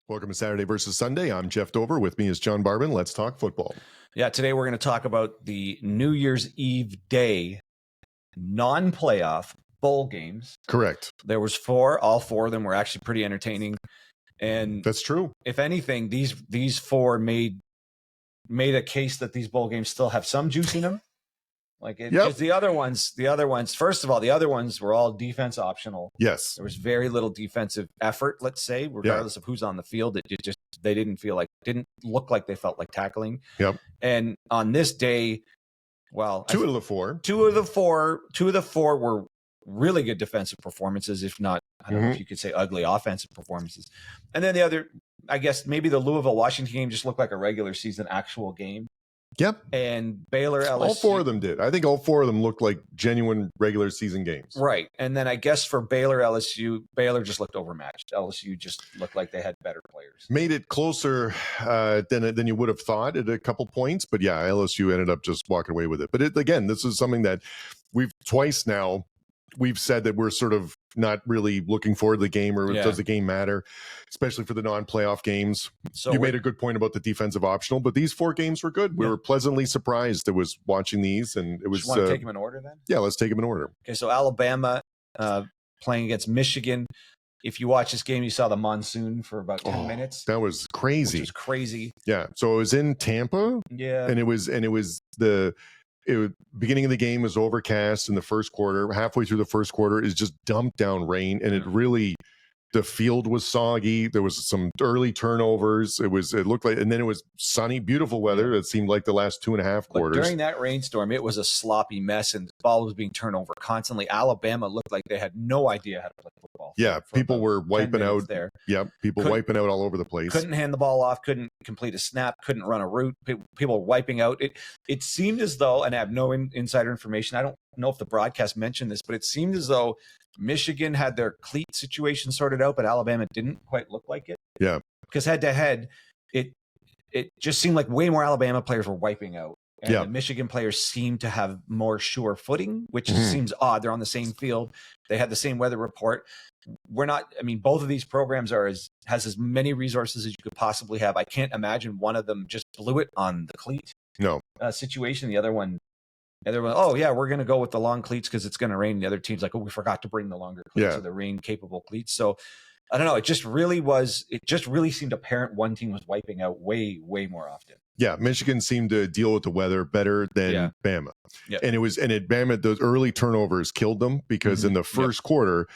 Welcome to Saturday versus Sunday. I'm Jeff Dover. With me is John Barbin. Let's talk football. Yeah, today we're going to talk about the New Year's Eve day non-playoff bowl games. Correct. There was four. All four of them were actually pretty entertaining. And that's true. If anything, these four made a case that these bowl games still have some juice in them. Because the other ones, first of all, the other ones were all defense optional. Yes. There was very little defensive effort, let's say, regardless of who's on the field. They didn't look like they felt like tackling. Yep. And on this day, well, two of the four were really good defensive performances, if not, I don't know if you could say ugly offensive performances. And then the other, I guess maybe the Louisville Washington game just looked like a regular season actual game. Yep. And Baylor LSU. All four of them did. I think all four of them looked like genuine regular season games. Right. And then I guess for Baylor LSU, Baylor just looked overmatched. LSU just looked like they had better players. Made it closer than you would have thought at a couple points. But yeah, LSU ended up just walking away with it. But again, this is something that we've twice now. We've said that we're sort of not really looking forward to the game, or does the game matter, especially for the non-playoff games. So you made a good point about the defensive optional, but these four games were good. We were pleasantly surprised. I was watching these, and it was. You want to take them in order then? Yeah, let's take them in order. Okay, so Alabama playing against Michigan. If you watch this game, you saw the monsoon for about 10 minutes. That was crazy. Which was crazy. Yeah. So it was in Tampa. Yeah. And it was beginning of the game was overcast in the first quarter. Halfway through the first quarter is just dumped down rain, and the field was soggy. There was some early turnovers. It looked like, and then it was sunny, beautiful weather. It seemed like the last 2.5 quarters. But during that rainstorm, it was a sloppy mess, and the ball was being turned over constantly. Alabama looked like they had no idea how to play football. Yeah, people were wiping out there. Yeah, wiping out all over the place. Couldn't hand the ball off, couldn't complete a snap, couldn't run a route. People were wiping out. It seemed as though, and I have no insider information, I don't know if the broadcast mentioned this, but it seemed as though Michigan had their cleat situation sorted out, but Alabama didn't quite look like it. Yeah. Because head to head, it just seemed like way more Alabama players were wiping out. And the Michigan players seemed to have more sure footing, which seems odd. They're on the same field. They had the same weather report. Both of these programs has as many resources as you could possibly have. I can't imagine one of them just blew it on the cleat situation. The other one, oh yeah, we're going to go with the long cleats because it's going to rain. The other team's like, oh, we forgot to bring the longer cleats or the rain capable cleats. So I don't know. It just really seemed apparent one team was wiping out way, way more often. Yeah. Michigan seemed to deal with the weather better than Bama. Yeah. And Bama, those early turnovers killed them because in the first quarter,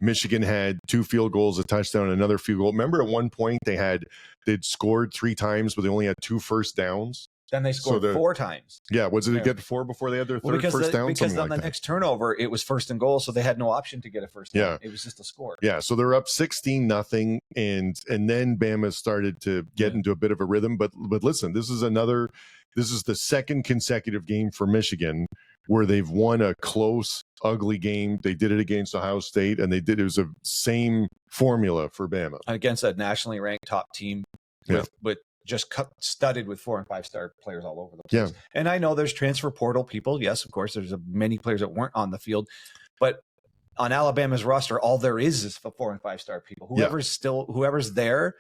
Michigan had 2 field goals, a touchdown, and another field goal. Remember at one point they'd scored 3 times, but they only had 2 first downs. Then they scored 4 times. Yeah, was it get 4 before they had their third first down? Because on the next turnover, it was first and goal, so they had no option to get a first down. Yeah. It was just a score. Yeah, so they're up 16-0, and then Bama started to get into a bit of a rhythm. But listen, this is the second consecutive game for Michigan where they've won a close, ugly game. They did it against Ohio State, and it was a same formula for Bama against a nationally ranked top team with just studded with 4- and 5-star players all over the place. Yeah. And I know there's transfer portal people. Yes, of course, there's many players that weren't on the field, but on Alabama's roster, all there is 4- and 5-star people. Whoever's there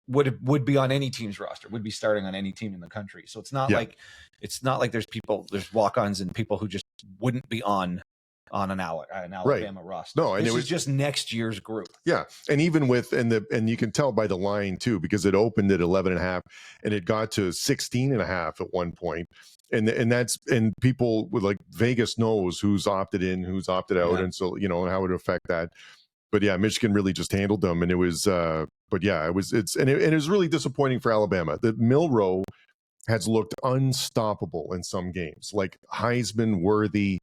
would be on any team's roster, would be starting on any team in the country. So it's not like there's walk-ons and people who just wouldn't be on an Alabama roster. No, and it was just next year's group. Yeah, and even with and you can tell by the line too, because it opened at 11.5 and it got to 16.5 at one point, and people with like Vegas knows who's opted in, who's opted out, and so how it would affect that. But yeah, Michigan really just handled them, and it was. But yeah, it was really disappointing for Alabama that Milroe has looked unstoppable in some games, like Heisman worthy.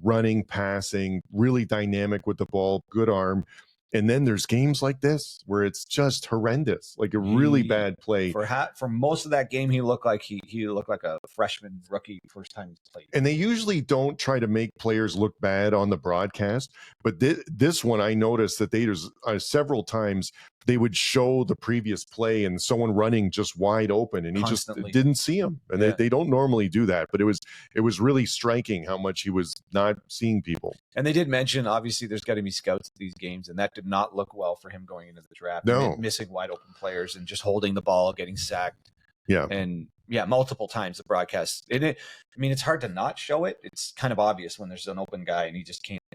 Running, passing, really dynamic with the ball, good arm. And then there's games like this where it's just horrendous, like a really bad play. For most of that game, he looked like he looked like a freshman rookie first time he's played. And they usually don't try to make players look bad on the broadcast, but this one I noticed that several times they would show the previous play and someone running just wide open, and he Constantly. just didn't see him. And they don't normally do that, but it was really striking how much he was not seeing people. And they did mention, obviously, there's got to be scouts at these games, and that did not look well for him going into the draft. No. Missing wide open players and just holding the ball, getting sacked. Yeah. And multiple times the broadcast. It's hard to not show it. It's kind of obvious when there's an open guy and he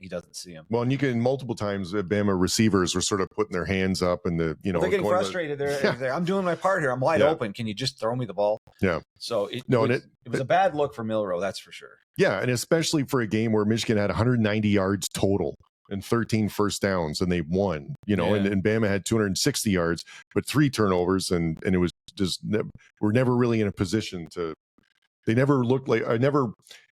doesn't see him. Well, and you can multiple times Bama receivers were sort of putting their hands up and they're getting frustrated. They're I'm doing my part here. I'm wide open. Can you just throw me the ball? Yeah. So it was a bad look for Milroe, that's for sure. Yeah, and especially for a game where Michigan had 190 yards total and 13 first downs, and they won. And Bama had 260 yards, but 3 turnovers, and it was just we're never really in a position to. They never looked like it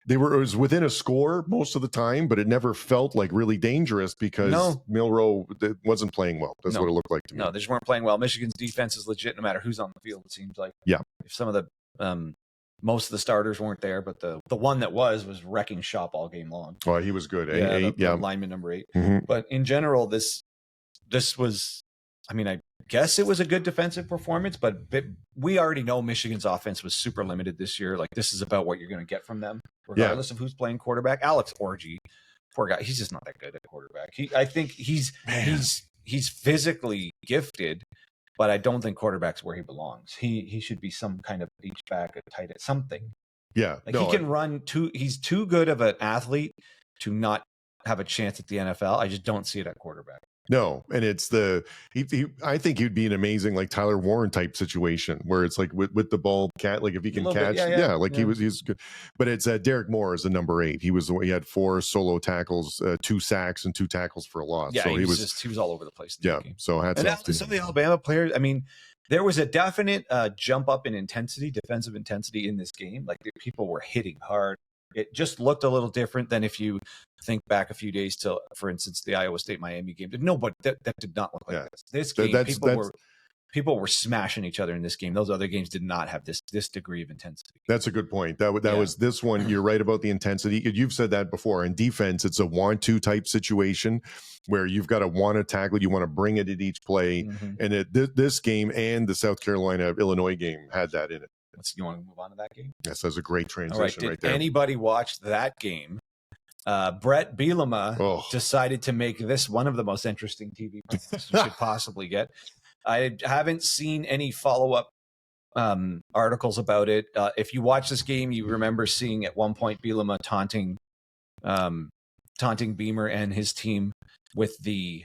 was within a score most of the time, but it never felt like really dangerous because Milroe wasn't playing well. That's what it looked like to me. No, they just weren't playing well. Michigan's defense is legit no matter who's on the field, it seems like. Yeah. If some of the most of the starters weren't there, but the one that was wrecking shop all game long. Oh, he was good. The lineman number 8. Mm-hmm. But in general, this was, I guess it was a good defensive performance, but we already know Michigan's offense was super limited this year. Like, this is about what you're going to get from them, regardless of who's playing quarterback. Alex Orji, poor guy, he's just not that good at quarterback. I think he's physically gifted, but I don't think quarterback's where he belongs. He should be some kind of H-back, a tight end, something. Yeah. Like he can run he's too good of an athlete to not have a chance at the NFL. I just don't see it at quarterback. No, and it's I think he'd be an amazing like Tyler Warren type situation where it's like with the ball like if he can catch, he's good. But it's Derek Moore is the number 8. He had 4 solo tackles, 2 sacks, and 2 tackles for a loss. Yeah, so he was all over the place. Yeah, so hats off to some of the Alabama players. There was a definite jump up in defensive intensity in this game. Like people were hitting hard. It just looked a little different than if you think back a few days to, for instance, the Iowa State-Miami game. But that did not look like this. This game, people were smashing each other in this game. Those other games did not have this degree of intensity. That's a good point. That was this one. You're right about the intensity. You've said that before. In defense, it's a 1-2 type situation where you've got to want to tackle. You want to bring it at each play. Mm-hmm. And this game and the South Carolina-Illinois game had that in it. You want to move on to that game? Yes, that's a great transition right there. Did anybody watch that game? Bret Bielema decided to make this one of the most interesting TV programs you could possibly get. I haven't seen any follow-up articles about it. If you watch this game, you remember seeing at one point Bielema taunting Beamer and his team with the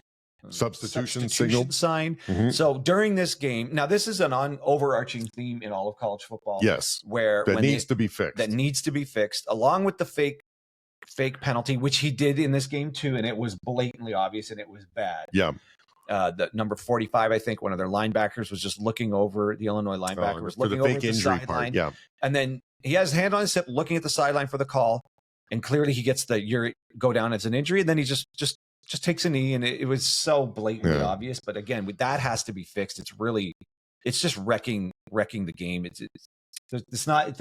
substitution signal sign. Mm-hmm. So during this game, now this is an overarching theme in all of college football. Yes, where that needs to be fixed. That needs to be fixed, along with the fake penalty, which he did in this game too, and it was blatantly obvious and it was bad. Yeah. The number 45, I think, one of their linebackers was just looking over the Illinois linebacker was looking over the sideline. Yeah. And then he has his hand on his hip, looking at the sideline for the call, and clearly he gets go down as an injury, and then he just takes a knee, and it was so blatantly obvious. But again, that has to be fixed. It's just wrecking the game. That's not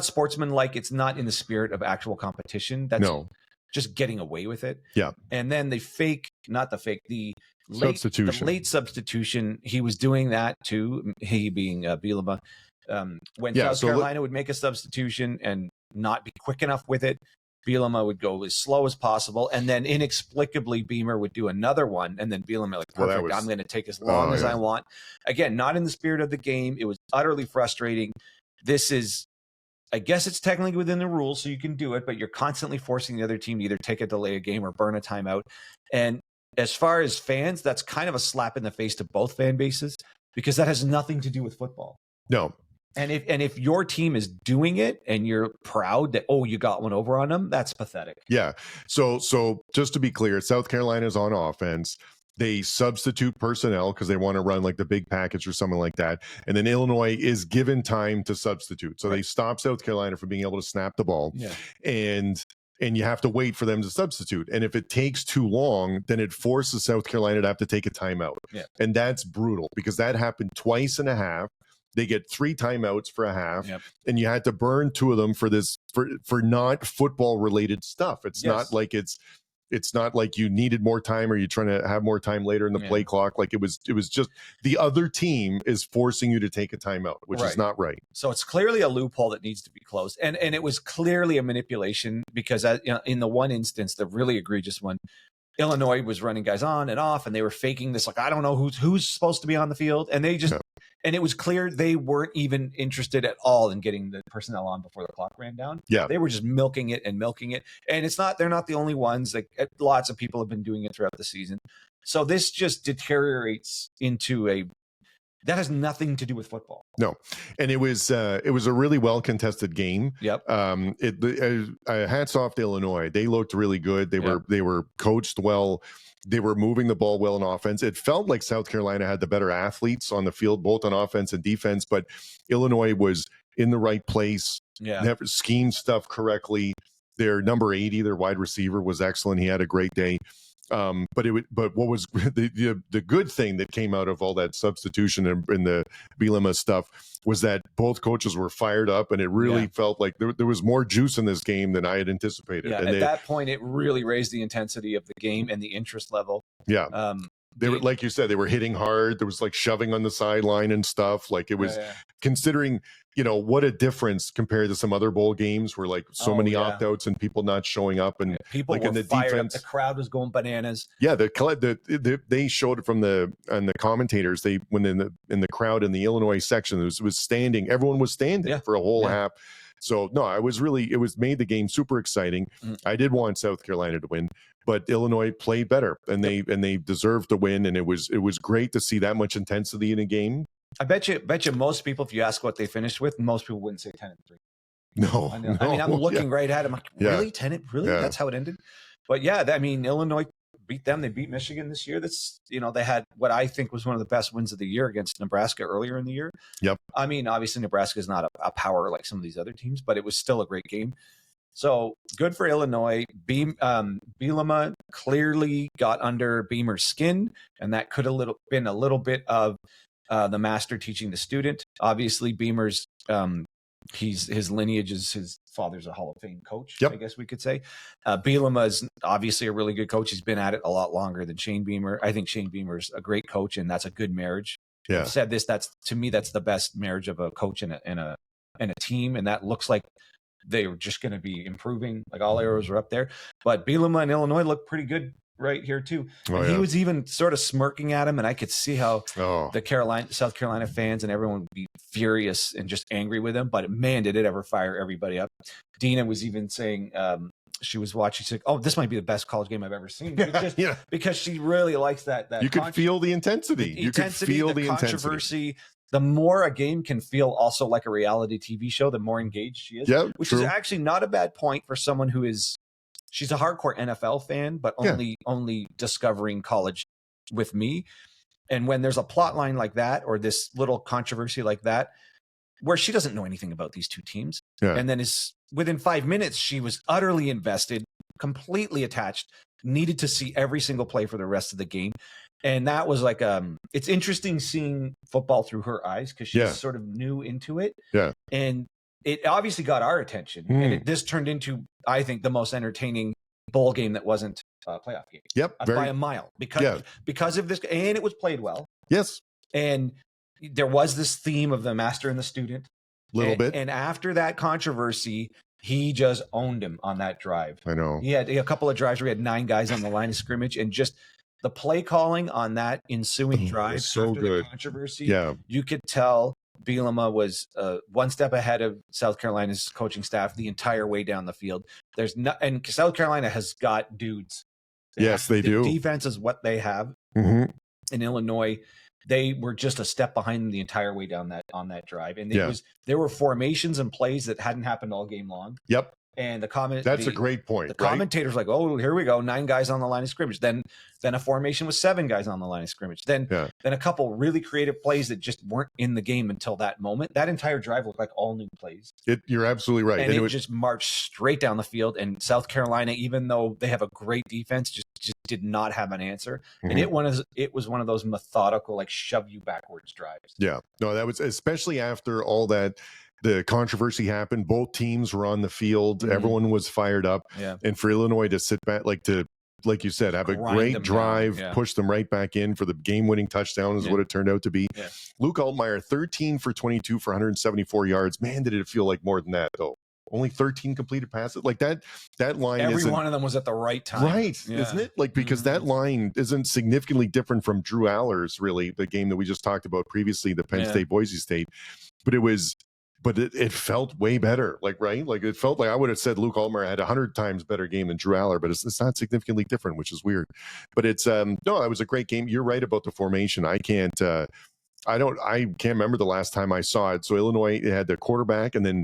sportsmanlike. It's not in the spirit of actual competition. That's just getting away with it. Yeah. And then the late substitution. He was doing that too. He being Bielema. When South Carolina would make a substitution and not be quick enough with it, Bielema would go as slow as possible, and then inexplicably Beamer would do another one, and then Bielema like, perfect, I'm going to take as long as I want. Again, not in the spirit of the game. It was utterly frustrating. I guess it's technically within the rules, so you can do it, but you're constantly forcing the other team to either take a delay a game or burn a timeout. And as far as fans, that's kind of a slap in the face to both fan bases, because that has nothing to do with football. No. And if your team is doing it and you're proud that, you got one over on them, that's pathetic. Yeah. So just to be clear, South Carolina's on offense. They substitute personnel because they want to run like the big package or something like that. And then Illinois is given time to substitute. So they stop South Carolina from being able to snap the ball. Yeah. And you have to wait for them to substitute. And if it takes too long, then it forces South Carolina to have to take a timeout. Yeah. And that's brutal because that happened twice and a half. They get 3 timeouts for a half, and you had to burn 2 of them for not football related stuff. It's not like it's It's not like you needed more time or you're trying to have more time later in the play clock. Like it was just the other team is forcing you to take a timeout, which is not right. So it's clearly a loophole that needs to be closed. And it was clearly a manipulation because in the one instance, the really egregious one, Illinois was running guys on and off and they were faking this. Like, I don't know who's supposed to be on the field. And they just, and it was clear they weren't even interested at all in getting the personnel on before the clock ran down. Yeah. They were just milking it. And they're not the only ones. Like lots of people have been doing it throughout the season. So this just deteriorates into that has nothing to do with football. No. And it was a really well contested game. Yep. Hats off to Illinois. They looked really good. They were coached well. They were moving the ball well in offense. It felt like South Carolina had the better athletes on the field, both on offense and defense, but Illinois was in the right place. Never schemed stuff correctly. Their number 80, their wide receiver, was excellent. He had a great day. But what was the good thing that came out of all that substitution and the Bielema stuff was that both coaches were fired up, and it really felt like there was more juice in this game than I had anticipated. Yeah, and at that point, it really raised the intensity of the game and the interest level. Yeah. They were, like you said, they were hitting hard. There was like shoving on the sideline and stuff. Like it was considering, what a difference compared to some other bowl games where like so many opt-outs and people not showing up and people like were in the fired defense. Up. The crowd was going bananas. Yeah, they showed it from the commentators. They when in the crowd in the Illinois section was standing. Everyone was standing for a whole half. So no, it was made the game super exciting. I did want South Carolina to win, but Illinois played better and they deserved to win. And it was great to see that much intensity in a game. I bet you most people, if you ask what they finished with, most people wouldn't say 10-3. No, I mean, I'm looking right at him. Like, really? 10? Really? Yeah. That's how it ended? But Illinois beat them. They beat Michigan this year. That's, they had what I think was one of the best wins of the year against Nebraska earlier in the year. Yep. I mean, obviously Nebraska is not a power like some of these other teams, but it was still a great game. So good for Illinois. Bielema clearly got under Beamer's skin, and that could have been a little bit of the master teaching the student. Obviously, Beamer's his lineage is his father's a Hall of Fame coach. I guess we could say. Bielema is obviously a really good coach. He's been at it a lot longer than Shane Beamer. I think Shane Beamer's a great coach, and that's a good marriage. Yeah. I've said this. That's the best marriage of a coach and a team, and that looks like they were just going to be improving. Like all arrows are up there. But Bielema and Illinois look pretty good right here too. He was even sort of smirking at him, and I could see how the South Carolina fans and everyone would be furious and just angry with him. But man, did it ever fire everybody up. Dina was even saying she was watching. She's like, "Oh, this might be the best college game I've ever seen," because she really likes that. You could feel the intensity. You could feel the controversy. The more a game can feel also like a reality TV show, the more engaged she is. Yeah, which is actually not a bad point for someone who is. She's a hardcore NFL fan, but only discovering college with me. And when there's a plot line like that, or this little controversy like that, where she doesn't know anything about these two teams, and then within 5 minutes, she was utterly invested, completely attached, needed to see every single play for the rest of the game. And that was like, it's interesting seeing football through her eyes because she's sort of new into it. Yeah. And it obviously got our attention. And this turned into, I think, the most entertaining bowl game that wasn't a playoff game. Yep. By a mile because of this. And it was played well. Yes. And there was this theme of the master and the student. A little bit. And after that controversy, he just owned him on that drive. I know. He had a couple of drives where he had 9 guys on the line of scrimmage, and just the play calling on that ensuing drive so after good. The controversy. Yeah. You could tell Bielema was one step ahead of South Carolina's coaching staff the entire way down the field. And South Carolina has got dudes. They do. Defense is what they have. Mm-hmm. In Illinois, they were just a step behind them the entire way down on that drive. And there were formations and plays that hadn't happened all game long. Yep. And that's a great point. The commentators like, oh, here we go, 9 guys on the line of scrimmage. Then a formation with 7 guys on the line of scrimmage. Then a couple really creative plays that just weren't in the game until that moment. That entire drive looked like all new plays. You're absolutely right. And it just marched straight down the field. And South Carolina, even though they have a great defense, just did not have an answer. Mm-hmm. And it was one of those methodical, like shove you backwards drives. Yeah. No, that was especially after all that. The controversy happened. Both teams were on the field. Mm-hmm. Everyone was fired up. Yeah. And for Illinois to sit back, like to like you said, have a Grind great them drive, down. Yeah. push them right back in for the game-winning touchdown is what it turned out to be. Yeah. Luke Altmaier, 13 for 22 for 174 yards. Man, did it feel like more than that, though. Only 13 completed passes. Like that line Every isn't, one of them was at the right time. right, isn't it? Like, because that line isn't significantly different from Drew Aller's, really, the game that we just talked about previously, the Penn State, Boise State. But it felt way better. Like, right? Like, it felt like I would have said Luke Altmaier had 100 times better game than Drew Aller, but it's not significantly different, which is weird. But it's, no, it was a great game. You're right about the formation. I can't remember the last time I saw it. So Illinois had the quarterback, and then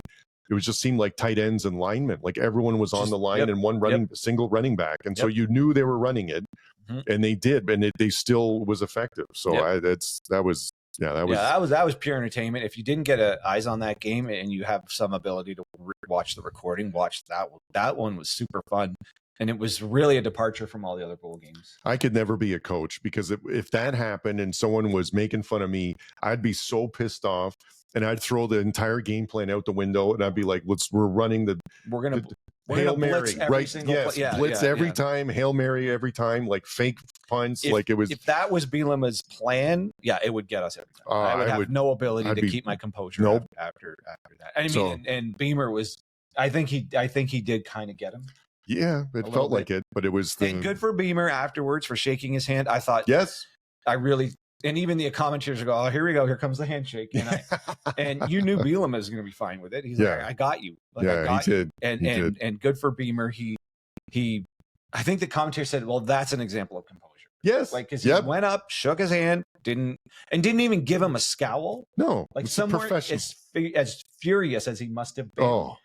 it was just seemed like tight ends and linemen. Like everyone was on the line and one single running back. And so you knew they were running it, and they did, and they still was effective. So that was pure entertainment. If you didn't get eyes on that game and you have some ability to watch the recording, watch that one. That one was super fun. And it was really a departure from all the other bowl games. I could never be a coach, because if that happened and someone was making fun of me, I'd be so pissed off, and I'd throw the entire game plan out the window, and I'd be like, we're gonna Hail Mary, blitz every right? single Yes, blitz every time, Hail Mary every time, like fake punts. If that was Bielema's plan, it would get us every time. I would have no ability to keep my composure after that. I mean, and Beamer was. I think he did kind of get him. Yeah, it felt like it, but it was and good for Beamer afterwards for shaking his hand. I thought, and even the commentators go, "Oh, here we go, here comes the handshake," and you knew Bielema was going to be fine with it. He's like, "I got you." Like, I got you. And good for Beamer. He, I think the commentator said, "Well, that's an example of composure." Yes, like because he went up, shook his hand, didn't even give him a scowl. No, like somewhere as furious as he must have been. Oh.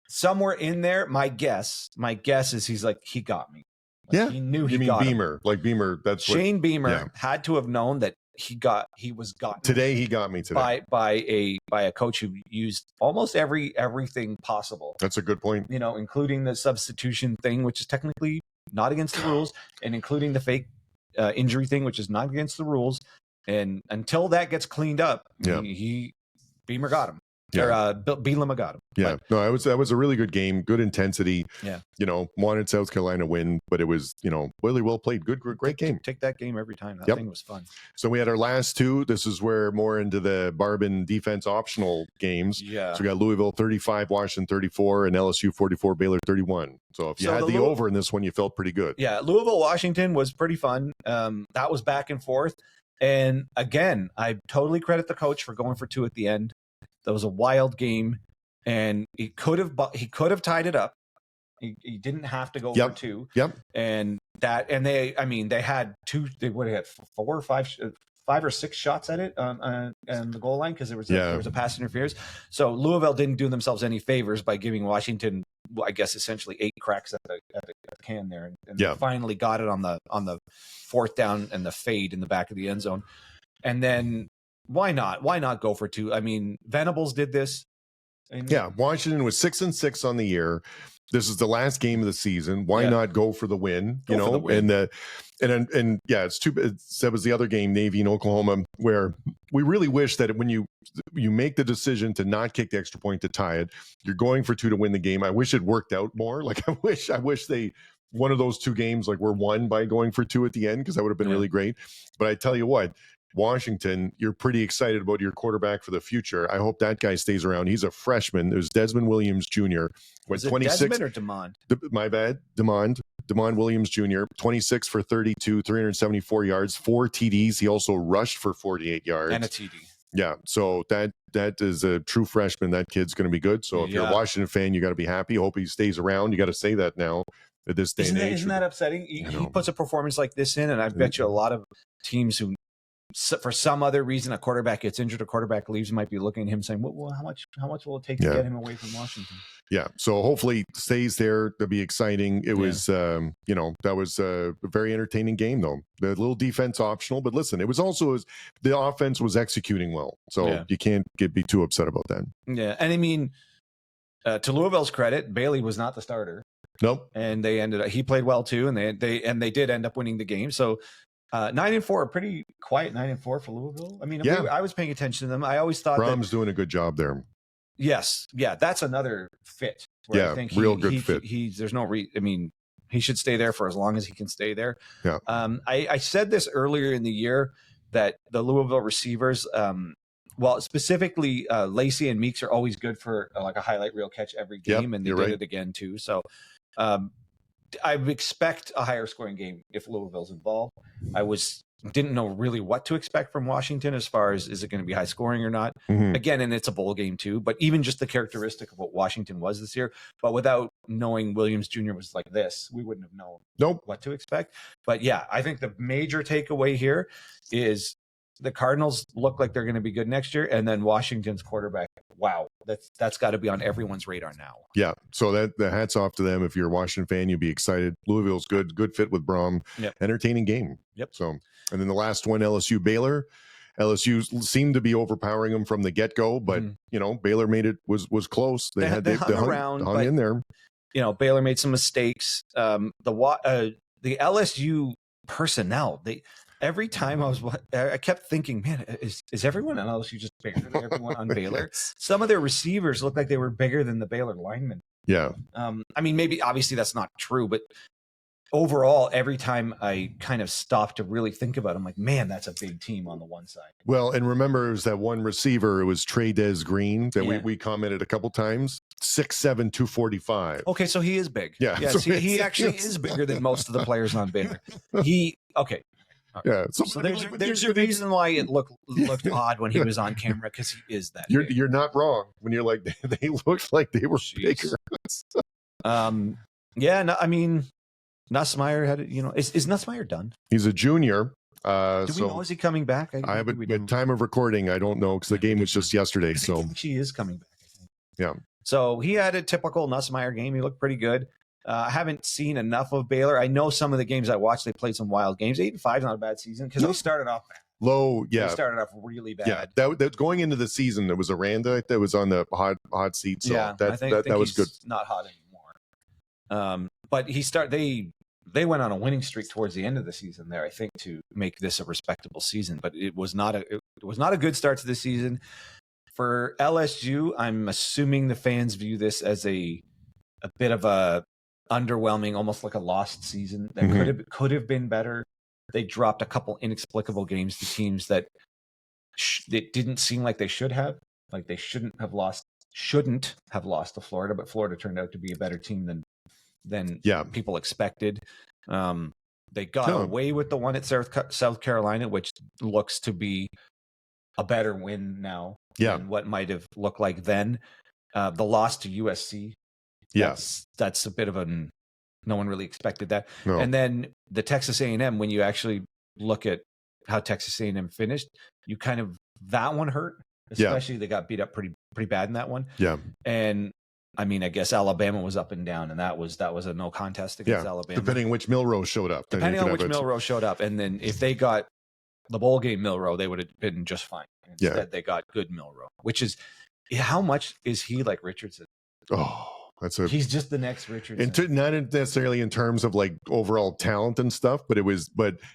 Somewhere in there, my guess is he's like, he got me. Like, he knew he got Beamer. Him. Like Beamer. That's Shane Beamer had to have known that he was got today. He got me today by a coach who used almost everything possible. That's a good point. Including the substitution thing, which is technically not against the rules, and including the fake injury thing, which is not against the rules. And until that gets cleaned up, Beamer got him. Yeah. Or Bielema got him. Yeah. No, that was a really good game. Good intensity. Yeah. Wanted South Carolina win, but it was, really well played. Great game. Take that game every time. That thing was fun. So we had our last two. This is where more into the Barbin defense optional games. Yeah. So we got Louisville 35, Washington 34, and LSU 44, Baylor 31. So if you had the over in this one, you felt pretty good. Yeah. Louisville, Washington was pretty fun. That was back and forth. And again, I totally credit the coach for going for two at the end. That was a wild game, and he could have tied it up. He didn't have to go for two. Yep. And they had two. They would have had 4 or 5 or 6 shots at it on the goal line because there was a pass interference. So Louisville didn't do themselves any favors by giving Washington, I guess, essentially 8 cracks at the can there, and they finally got it on the fourth down and the fade in the back of the end zone, and then. Why not go for two? I mean, Venables did this. Washington was 6-6 on the year. This is the last game of the season. Why not go for the win? For the win. And it's too. That was the other game, Navy and Oklahoma, where we really wish that when you make the decision to not kick the extra point to tie it, you're going for two to win the game. I wish it worked out more. Like I wish one of those 2 games were won by going for two at the end, because that would have been really great. But I tell you what. Washington, you're pretty excited about your quarterback for the future. I hope that guy stays around. He's a freshman. There's Desmond Williams Jr. Was it 26. Desmond or Demond? My bad. Demond Williams Jr. 26 for 32, 374 yards, 4 TDs. He also rushed for 48 yards. And a TD. Yeah. So that is a true freshman. That kid's going to be good. So if you're a Washington fan, you got to be happy. Hope he stays around. You got to say that now at this day and age. Isn't that upsetting? He puts a performance like this in, and I bet you a lot of teams who, for some other reason, a quarterback gets injured, a quarterback leaves, might be looking at him saying, well, how much will it take to get him away from Washington? Yeah. So hopefully stays there. That'll be exciting. It was, that was a very entertaining game though. The little defense optional, but listen, it was also the offense was executing well. So you can't be too upset about that. Yeah. And I mean, to Louisville's credit, Bailey was not the starter. Nope. And he played well too. And they did end up winning the game. So, 9-4, a pretty quiet 9-4 for Louisville. I mean, I was paying attention to them. I always thought Brom's doing a good job there. Yes, that's another fit. I think real good fit. There's no I mean, He should stay there for as long as he can stay there. Yeah. I said this earlier in the year that the Louisville receivers, well, specifically Lacey and Meeks are always good for like a highlight reel catch every game, and they did it again too. So I expect a higher scoring game if Louisville's involved. Didn't know really what to expect from Washington as far as is it going to be high scoring or not. Again, and it's a bowl game too, but even just the characteristic of what Washington was this year, but without knowing Williams Jr. was like this, we wouldn't have known what to expect. But yeah, I think the major takeaway here is the Cardinals look like they're going to be good next year, and then Washington's quarterback, wow, that's got to be on everyone's radar now. Yeah, so the hats off to them. If you're a Washington fan, you'd be excited. Louisville's good fit with Braum. Entertaining game. So, and then the last one, LSU Baylor. LSU seemed to be overpowering them from the get-go, but you know, Baylor made it was close. They hung in there. You know, Baylor made some mistakes. The LSU personnel, every time I kept thinking, man, is everyone on LSU just bigger than everyone on Baylor? Some of their receivers looked like they were bigger than the Baylor linemen. Yeah. I mean, maybe obviously that's not true, but overall, every time I kind of stopped to really think about it, I'm like, man, that's a big team on the one side. Well, and remember, it was that one receiver, it was Des Green that we commented a couple times, 6'7", 245. Okay, so he is big. Yeah. So he actually is bigger than most of the players on Baylor. Yeah. So there's a reason why it looked odd when he was on camera, because he is that big. You're not wrong when you're like, they looked like they were bigger. Yeah, no, I mean, Nussmeier had, is Nussmeier done? He's a junior. Do we know, is he coming back? I have at time of recording, I don't know, because the game was just yesterday. So she is coming back, I think. Yeah. So he had a typical Nussmeier game. He looked pretty good. I haven't seen enough of Baylor. I know some of the games I watched, they played some wild games. 8-5 is not a bad season, because they started off bad. Low, yeah. They started off really bad. Yeah, that going into the season, there was Aranda that was on the hot seat. So yeah, that was good. Not hot anymore. But they went on a winning streak towards the end of the season there, I think, to make this a respectable season. But it was not a good start to the season for LSU. I'm assuming the fans view this as a bit of a underwhelming, almost like a lost season that could have been better. They dropped a couple inexplicable games to teams that it didn't seem like they should have. Like they shouldn't have lost to Florida, but Florida turned out to be a better team than people expected. They got away with the one at South Carolina, which looks to be a better win now than what might have looked like then. The loss to USC. Yes, that's a bit of no one really expected that. No. And then the Texas A&M, when you actually look at how Texas A&M finished, that one hurt. Especially they got beat up pretty bad in that one. Yeah. And I mean, I guess Alabama was up and down, and that was a no contest against Alabama. Depending on which Milroe showed up. Milroe showed up, and then if they got the bowl game Milroe, they would have been just fine. Instead, they got good Milroe, which is how much is he like Richardson? Oh. He's just the next Richardson. Not necessarily in terms of like overall talent and stuff, but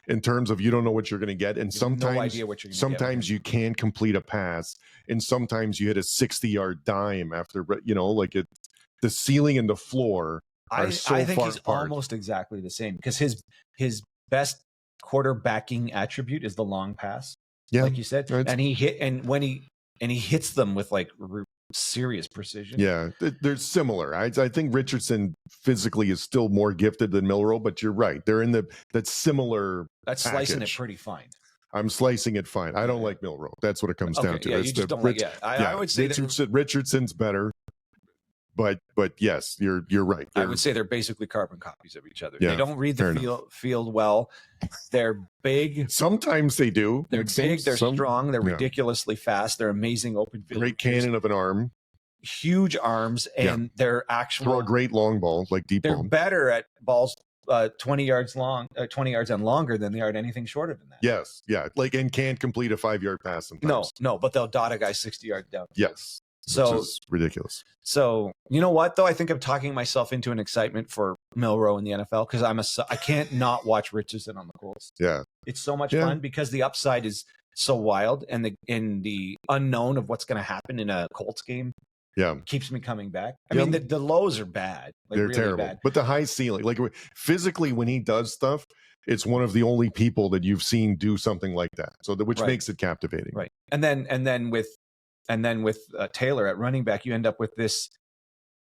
in terms of you don't know what you're going to get, and sometimes you can't complete a pass, and sometimes you hit a 60-yard dime after the ceiling and the floor are so I think far he's apart. Almost exactly the same, because his best quarterbacking attribute is the long pass, like you said, and he hits them with like serious precision. Yeah, they're similar. I think Richardson physically is still more gifted than Milroe, but you're right. They're in that similar. That's slicing it pretty fine. I'm slicing it fine. I don't like Milroe. That's what it comes down to. Yeah, you just don't like it. I would say Richardson's better, but yes, you're right. I would say they're basically carbon copies of each other. Yeah, they don't read the field well. They're big. Sometimes they do. They're big. They're strong. They're ridiculously fast. They're amazing open field. Great cannon of an arm. Huge arms, and they're throw a great long ball, like deep ball. They're better at balls 20 yards long, 20 yards and longer than they are at anything shorter than that. Yes, and can't complete a 5-yard pass sometimes. No, but they'll dot a guy 60 yards down. Yes. So which is ridiculous. So you know what though? I think I'm talking myself into an excitement for Milroe in the NFL, because I can't not watch Richardson on the Colts. Yeah, it's so much fun because the upside is so wild, and the unknown of what's going to happen in a Colts game Yeah. keeps me coming back. I mean, the lows are bad. Like, they're really terrible. bad. But the high ceiling, like physically when he does stuff, it's one of the only people that you've seen do something like that. So which makes it captivating. Right. And then with Taylor at running back, you end up with this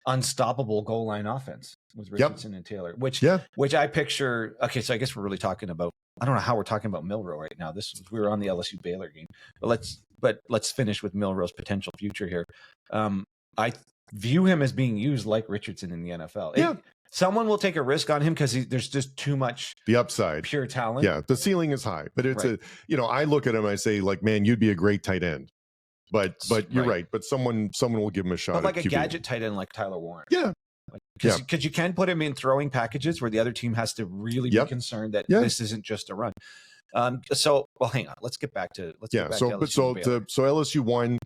unstoppable goal line offense with Richardson and Taylor, which I picture. Okay, so I guess we're really talking about. I don't know how we're talking about Milroe right now. We were on the LSU Baylor game, but let's finish with Milroe's potential future here. I view him as being used like Richardson in the NFL. Someone will take a risk on him because there's just too much the upside, pure talent. Yeah, the ceiling is high, but it's I look at him, I say, like, man, you'd be a great tight end. But you're right. But someone will give him a shot. But like a QB. Gadget tight end like Tyler Warren. Yeah. Because you can put him in throwing packages where the other team has to really be concerned that this isn't just a run. So hang on. Let's get back to LSU. So LSU won.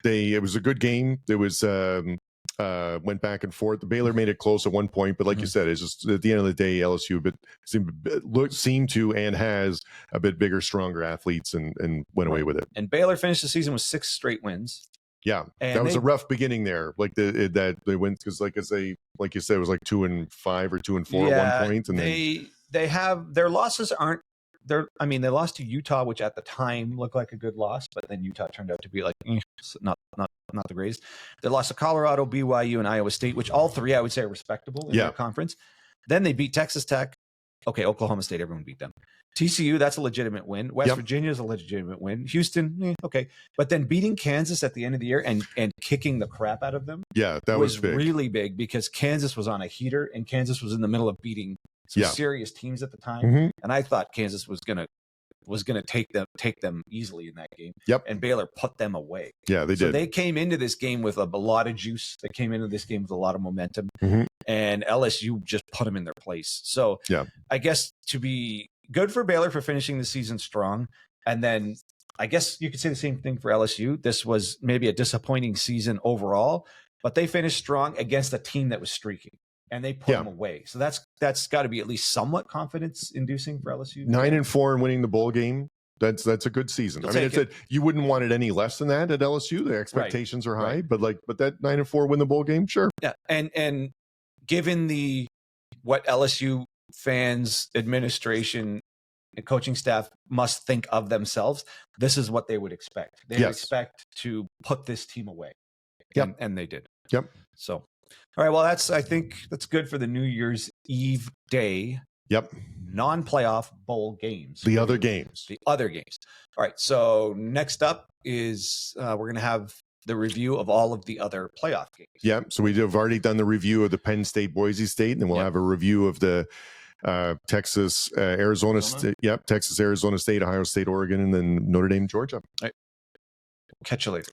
It was a good game. There was went back and forth. The Baylor made it close at one point, but like you said, it's just at the end of the day, LSU seemed to and has a bit bigger, stronger athletes and went away with it. And Baylor finished the season with 6 straight wins. Yeah, and that was a rough beginning there. Like that they went because like you said, it was like 2-5 or 2-4 at one point, and they have their losses aren't. They lost to Utah, which at the time looked like a good loss, but then Utah turned out to be like not the greatest. They lost to Colorado, BYU, and Iowa State, which all three I would say are respectable in their conference. Then they beat Texas Tech. Okay, Oklahoma State, everyone beat them. TCU, that's a legitimate win. West Virginia is a legitimate win. Houston, okay. But then beating Kansas at the end of the year and kicking the crap out of them. Yeah, that was big. Really big because Kansas was on a heater and Kansas was in the middle of beating some serious teams at the time. And I thought Kansas was gonna take them easily in that game. And Baylor put them away. Yeah, they did. So they came into this game with a lot of juice. They came into this game with a lot of momentum. And LSU just put them in their place. So I guess to be good for Baylor for finishing the season strong. And then I guess you could say the same thing for LSU. This was maybe a disappointing season overall, but they finished strong against a team that was streaking. And they put them away. So that's got to be at least somewhat confidence inducing for LSU. 9-4 and winning the bowl game. That's a good season. You wouldn't want it any less than that at LSU. The expectations are high, but that 9-4 win the bowl game, sure. Yeah, and given what LSU fans, administration, and coaching staff must think of themselves, this is what they would expect. They would expect to put this team away. And they did. So. All right. Well, I think that's good for the New Year's Eve day. Non-playoff bowl games. The other games. All right. So next up is we're going to have the review of all of the other playoff games. So we have already done the review of the Penn State, Boise State, and then we'll have a review of the Texas, Arizona State. Texas, Arizona State, Ohio State, Oregon, and then Notre Dame, Georgia. All right. Catch you later.